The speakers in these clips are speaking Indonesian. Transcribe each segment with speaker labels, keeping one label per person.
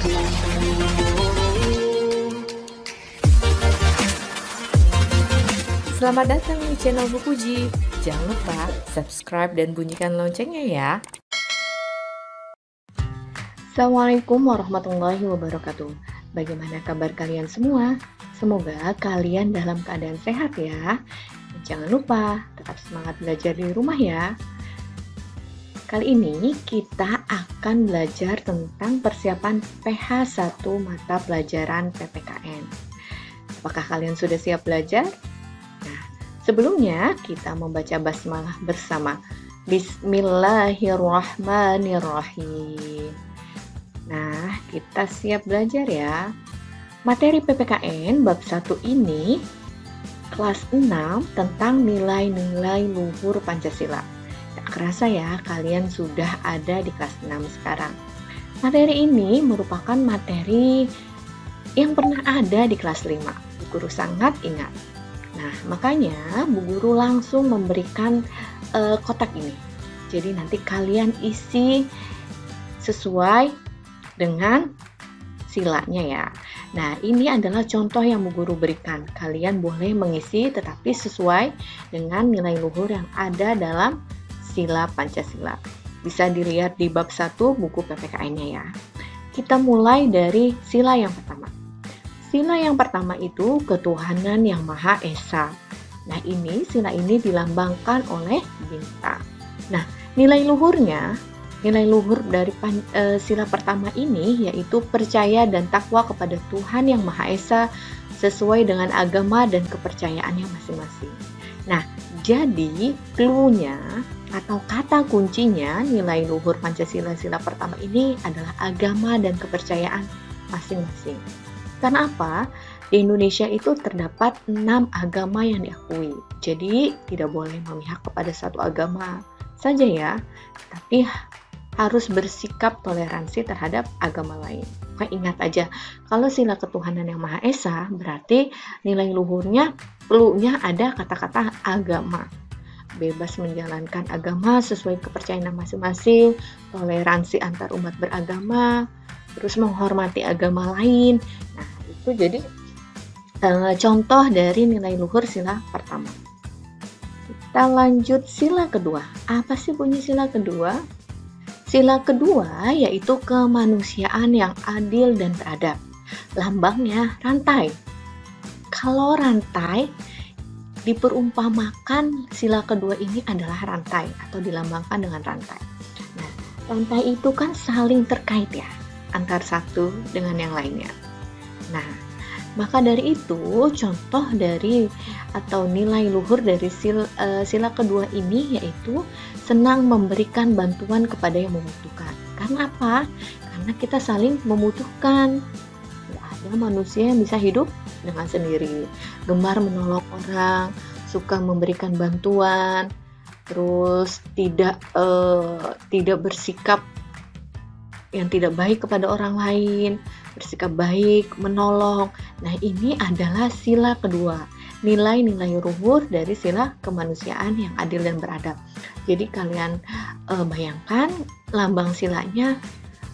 Speaker 1: Selamat datang di channel Bu Puji. Jangan lupa subscribe dan bunyikan loncengnya ya.
Speaker 2: Assalamualaikum warahmatullahi wabarakatuh. Bagaimana kabar kalian semua? Semoga kalian dalam keadaan sehat ya. Dan jangan lupa tetap semangat belajar di rumah ya. Kali ini kita akan belajar tentang persiapan PH 1 mata pelajaran PPKN. Apakah kalian sudah siap belajar? Nah, sebelumnya kita membaca basmalah bersama. Bismillahirrahmanirrahim. Nah, kita siap belajar ya. Materi PPKN bab 1 ini kelas 6 tentang nilai-nilai luhur Pancasila. Tak kerasa ya, kalian sudah ada di kelas 6 sekarang. Materi ini merupakan materi yang pernah ada di kelas 5. Bu Guru sangat ingat. Nah, makanya Bu Guru langsung memberikan kotak ini. Jadi nanti kalian isi sesuai dengan silanya ya. Nah, ini adalah contoh yang Bu Guru berikan. Kalian boleh mengisi tetapi sesuai dengan nilai luhur yang ada dalam sila Pancasila. Bisa dilihat di bab 1 buku PPKN-nya ya. Kita mulai dari sila yang pertama. Sila yang pertama itu ketuhanan yang Maha Esa. Nah, sila ini dilambangkan oleh bintang. Nah, nilai luhur dari sila pertama ini yaitu percaya dan takwa kepada Tuhan yang Maha Esa sesuai dengan agama dan kepercayaannya masing-masing. Nah, jadi clue-nya atau kata kuncinya nilai luhur Pancasila sila pertama ini adalah agama dan kepercayaan masing-masing. Karena apa? Di Indonesia itu terdapat 6 agama yang diakui. Jadi tidak boleh memihak kepada satu agama saja ya, tapi harus bersikap toleransi terhadap agama lain. Maka ingat aja, kalau sila ketuhanan yang Maha Esa berarti nilai luhurnya, clue-nya ada kata-kata agama. Bebas menjalankan agama sesuai kepercayaan masing-masing, toleransi antar umat beragama, terus menghormati agama lain. Nah, itu jadi contoh dari nilai luhur sila pertama. Kita lanjut sila kedua. Apa sih bunyi sila kedua? Sila kedua yaitu kemanusiaan yang adil dan beradab. Lambangnya rantai. Kalau rantai diperumpamakan, sila kedua ini adalah rantai atau dilambangkan dengan rantai. Nah, rantai itu kan saling terkait ya, antar satu dengan yang lainnya. Nah, maka dari itu contoh dari atau nilai luhur dari sila kedua ini yaitu senang memberikan bantuan kepada yang membutuhkan. Karena apa? Karena kita saling membutuhkan. Tidak ada manusia yang bisa hidup dengan sendiri. Gemar menolong orang, suka memberikan bantuan, terus tidak bersikap yang tidak baik kepada orang lain, bersikap baik, menolong. Nah, ini adalah sila kedua, nilai-nilai luhur dari sila kemanusiaan yang adil dan beradab. Jadi kalian bayangkan lambang silanya,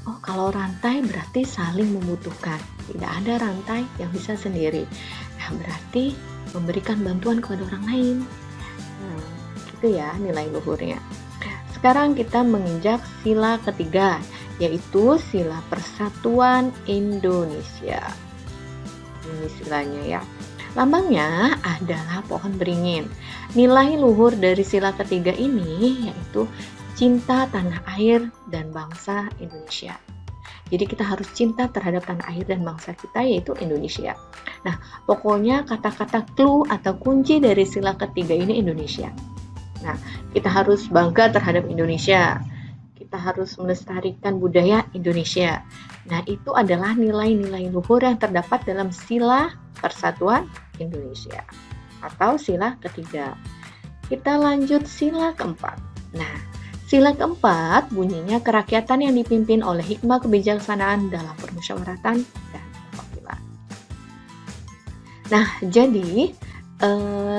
Speaker 2: oh kalau rantai berarti saling membutuhkan, tidak ada rantai yang bisa sendiri. Nah, berarti memberikan bantuan kepada orang lain. Nah, gitu ya nilai luhurnya. Sekarang kita menginjak sila ketiga, yaitu sila Persatuan Indonesia. Ini silanya ya. Lambangnya adalah pohon beringin. Nilai luhur dari sila ketiga ini yaitu cinta tanah air dan bangsa Indonesia. Jadi kita harus cinta terhadap tanah air dan bangsa kita yaitu Indonesia. Nah, pokoknya kata-kata clue atau kunci dari sila ketiga ini Indonesia. Nah, kita harus bangga terhadap Indonesia. Kita harus melestarikan budaya Indonesia. Nah, itu adalah nilai-nilai luhur yang terdapat dalam sila Persatuan Indonesia atau sila ketiga. Kita lanjut sila keempat. Nah, sila keempat bunyinya kerakyatan yang dipimpin oleh hikmah kebijaksanaan dalam permusyawaratan dan perwakilan. Nah, jadi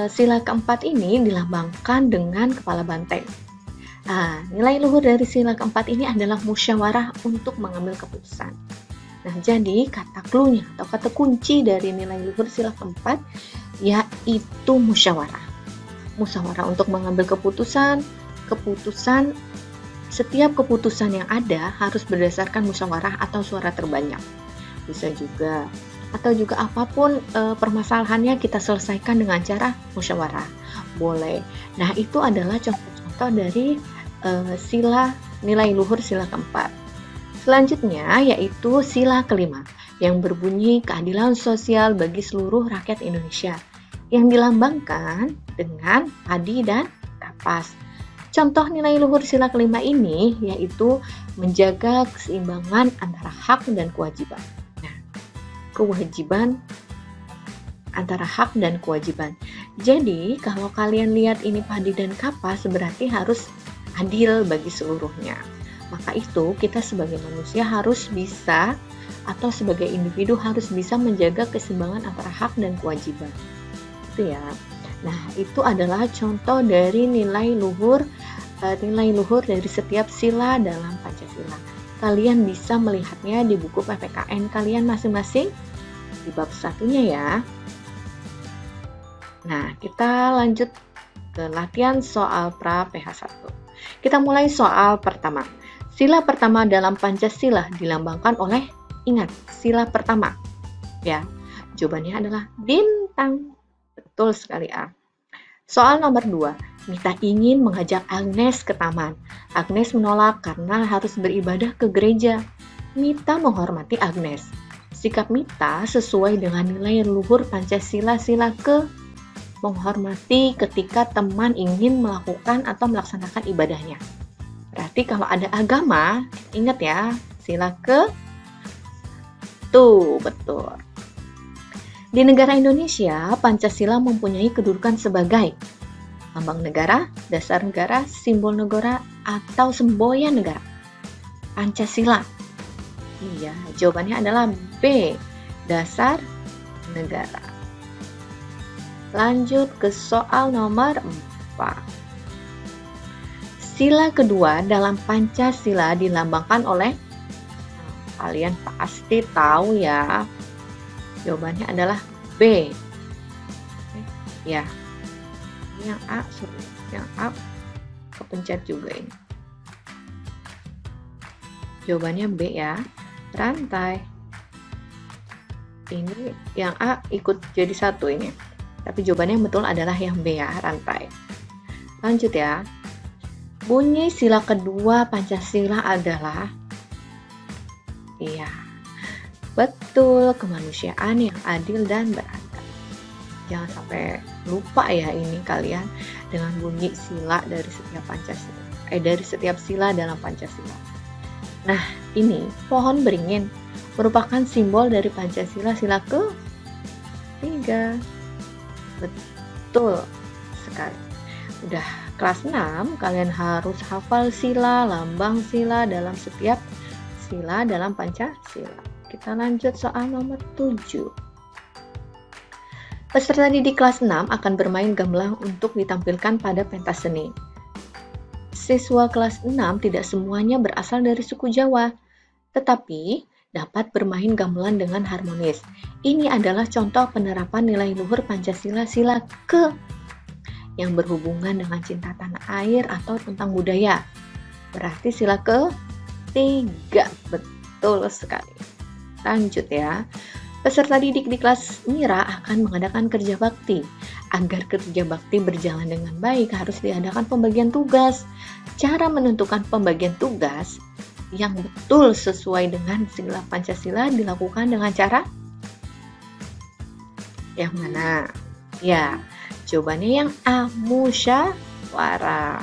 Speaker 2: sila keempat ini dilambangkan dengan kepala banteng. Nah, nilai luhur dari sila keempat ini adalah musyawarah untuk mengambil keputusan. Nah, jadi kata clue-nya atau kata kunci dari nilai luhur sila keempat yaitu musyawarah. Musyawarah untuk mengambil keputusan. Setiap keputusan yang ada harus berdasarkan musyawarah atau suara terbanyak. Bisa juga atau juga apapun permasalahannya kita selesaikan dengan cara musyawarah. Boleh. Nah, itu adalah contoh-contoh dari sila nilai luhur sila keempat. Selanjutnya yaitu sila kelima yang berbunyi keadilan sosial bagi seluruh rakyat Indonesia yang dilambangkan dengan padi dan kapas. Contoh nilai luhur sila kelima ini yaitu menjaga keseimbangan antara hak dan kewajiban. Nah, kewajiban antara hak dan kewajiban. Jadi, kalau kalian lihat ini padi dan kapas berarti harus adil bagi seluruhnya. Maka itu kita sebagai manusia harus bisa atau sebagai individu harus bisa menjaga keseimbangan antara hak dan kewajiban. Itu ya. Nah, itu adalah contoh dari nilai luhur dari setiap sila dalam Pancasila. Kalian bisa melihatnya di buku PPKN kalian masing-masing di bab satunya ya. Nah, kita lanjut ke latihan soal pra PH 1. Kita mulai soal pertama. Sila pertama dalam Pancasila dilambangkan oleh, ingat, sila pertama. Ya, jawabannya adalah bintang. Betul sekali A. Soal nomor 2. Mita ingin mengajak Agnes ke taman. Agnes menolak karena harus beribadah ke gereja. Mita menghormati Agnes. Sikap Mita sesuai dengan nilai luhur Pancasila sila ke menghormati ketika teman ingin melakukan atau melaksanakan ibadahnya. Berarti kalau ada agama, ingat ya, sila ke tuh, betul. Di negara Indonesia, Pancasila mempunyai kedudukan sebagai lambang negara, dasar negara, simbol negara, atau semboyan negara. Pancasila. Iya, jawabannya adalah B, dasar negara. Lanjut ke soal nomor 4. Sila kedua dalam Pancasila dilambangkan oleh, kalian pasti tahu ya, jawabannya adalah B. Ya, ini yang A, yang A kepencet juga ini. Jawabannya B ya, rantai. Ini yang A ikut jadi satu ini. Tapi jawabannya yang betul adalah yang B ya, rantai. Lanjut ya. Bunyi sila kedua Pancasila adalah, iya, betul, kemanusiaan yang adil dan beradab. Jangan sampai lupa ya ini kalian dengan bunyi sila dari setiap Pancasila. Dari setiap sila dalam Pancasila. Nah, ini pohon beringin merupakan simbol dari Pancasila sila ke-3. Betul sekali. Udah kelas 6, kalian harus hafal sila, lambang sila dalam setiap sila dalam Pancasila. Kita lanjut soal nomor 7. Peserta didik kelas 6 akan bermain gamelan untuk ditampilkan pada pentas seni. Siswa kelas 6 tidak semuanya berasal dari suku Jawa, tetapi dapat bermain gamelan dengan harmonis. Ini adalah contoh penerapan nilai luhur Pancasila sila ke yang berhubungan dengan cinta tanah air atau tentang budaya. Berarti sila ke-3. Betul sekali. Lanjut ya. Peserta didik di kelas Mira akan mengadakan kerja bakti. Agar kerja bakti berjalan dengan baik harus diadakan pembagian tugas. Cara menentukan pembagian tugas yang betul sesuai dengan sila Pancasila dilakukan dengan cara yang mana? Ya, jawabannya yang A, musyawarah.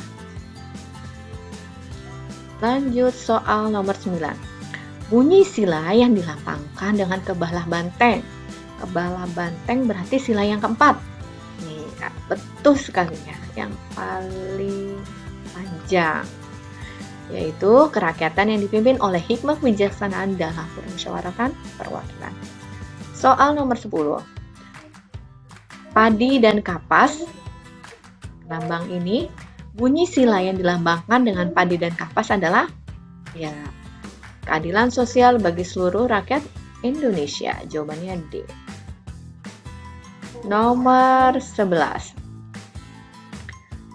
Speaker 2: Lanjut soal nomor 9. Bunyi sila yang dilambangkan dengan kebalah banteng. Kebalah banteng berarti sila yang keempat. Nih, betul sekali ya, yang paling panjang. Yaitu kerakyatan yang dipimpin oleh hikmah kebijaksanaan dalam permusyawaratan perwakilan. Soal nomor 10. Padi dan kapas. Lambang ini, bunyi sila yang dilambangkan dengan padi dan kapas adalah, ya, Keadilan sosial bagi seluruh rakyat Indonesia. Jawabannya D. Nomor 11.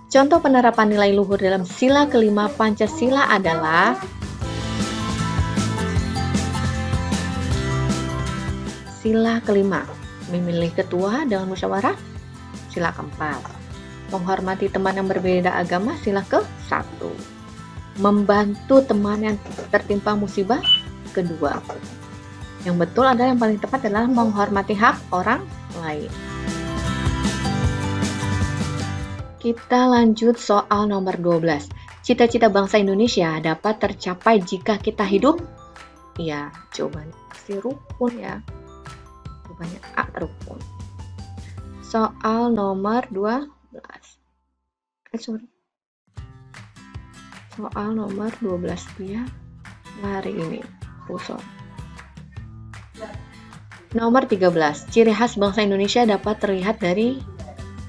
Speaker 2: Contoh penerapan nilai luhur dalam sila kelima Pancasila adalah sila kelima, memilih ketua dengan musyawarah. Sila keempat, menghormati teman yang berbeda agama. Sila ke-1, membantu teman yang tertimpa musibah. Kedua, yang betul adalah yang paling tepat adalah menghormati hak orang lain. Kita lanjut soal nomor 12. Cita-cita bangsa Indonesia dapat tercapai jika kita hidup? Ya, jawabannya pasti rukun ya. Jawabannya A, rukun. Soal nomor 12. Soal nomor 12 dia hari ini. Nomor 13. Ciri khas bangsa Indonesia dapat terlihat dari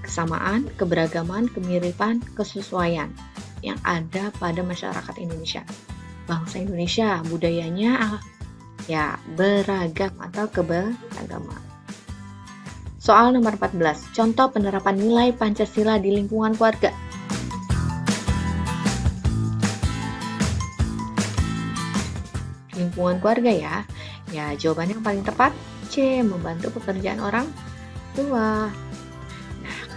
Speaker 2: kesamaan, keberagaman, kemiripan, kesesuaian yang ada pada masyarakat Indonesia. Bangsa Indonesia budayanya ya beragam atau keberagaman. Soal nomor 14. Contoh penerapan nilai Pancasila di lingkungan keluarga. Lingkungan keluarga ya. Ya, jawabannya yang paling tepat C. Membantu pekerjaan orang tua.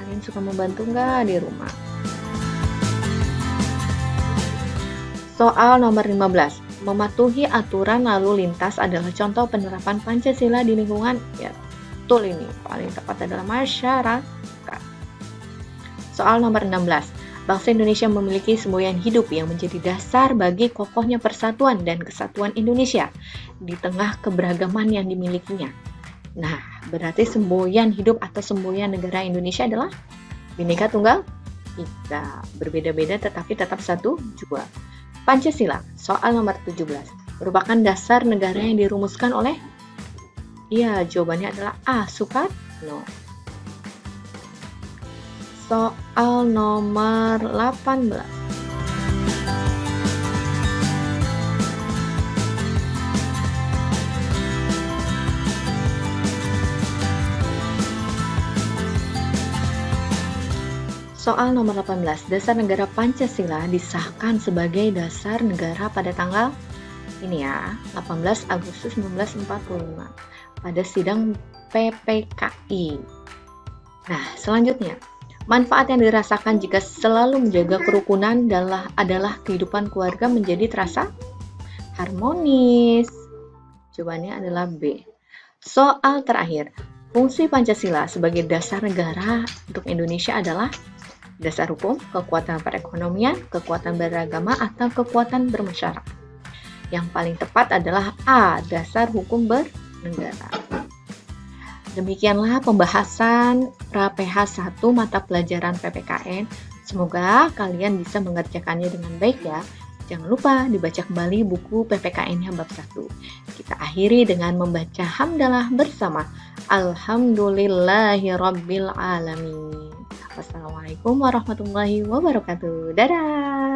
Speaker 2: Kalian suka membantu nggak di rumah? Soal nomor 15. Mematuhi aturan lalu lintas adalah contoh penerapan Pancasila di lingkungan. Ya, betul ini. Paling tepat adalah masyarakat. Soal nomor 16. Bangsa Indonesia memiliki semboyan hidup yang menjadi dasar bagi kokohnya persatuan dan kesatuan Indonesia di tengah keberagaman yang dimilikinya. Nah, berarti semboyan hidup atau semboyan negara Indonesia adalah Bhinneka Tunggal Ika. Berbeda-beda tetapi tetap satu jua. Pancasila, soal nomor 17. Merupakan dasar negara yang dirumuskan oleh? Iya, jawabannya adalah A. Soekarno. Soal nomor 18. Soal nomor 18. Dasar negara Pancasila disahkan sebagai dasar negara pada tanggal ini ya, 18 Agustus 1945 pada sidang PPKI. Nah, selanjutnya, manfaat yang dirasakan jika selalu menjaga kerukunan adalah kehidupan keluarga menjadi terasa harmonis. Jawabannya adalah B. Soal terakhir, fungsi Pancasila sebagai dasar negara untuk Indonesia adalah dasar hukum, kekuatan perekonomian, kekuatan beragama, atau kekuatan bermasyarakat. Yang paling tepat adalah A. Dasar hukum bernegara. Demikianlah pembahasan PH 1 mata pelajaran PPKN. Semoga kalian bisa mengerjakannya dengan baik ya. Jangan lupa dibaca kembali buku PPKN-nya bab 1. Kita akhiri dengan membaca hamdalah bersama. Alhamdulillahirabbil alamin. Wassalamualaikum warahmatullahi wabarakatuh. Dadah.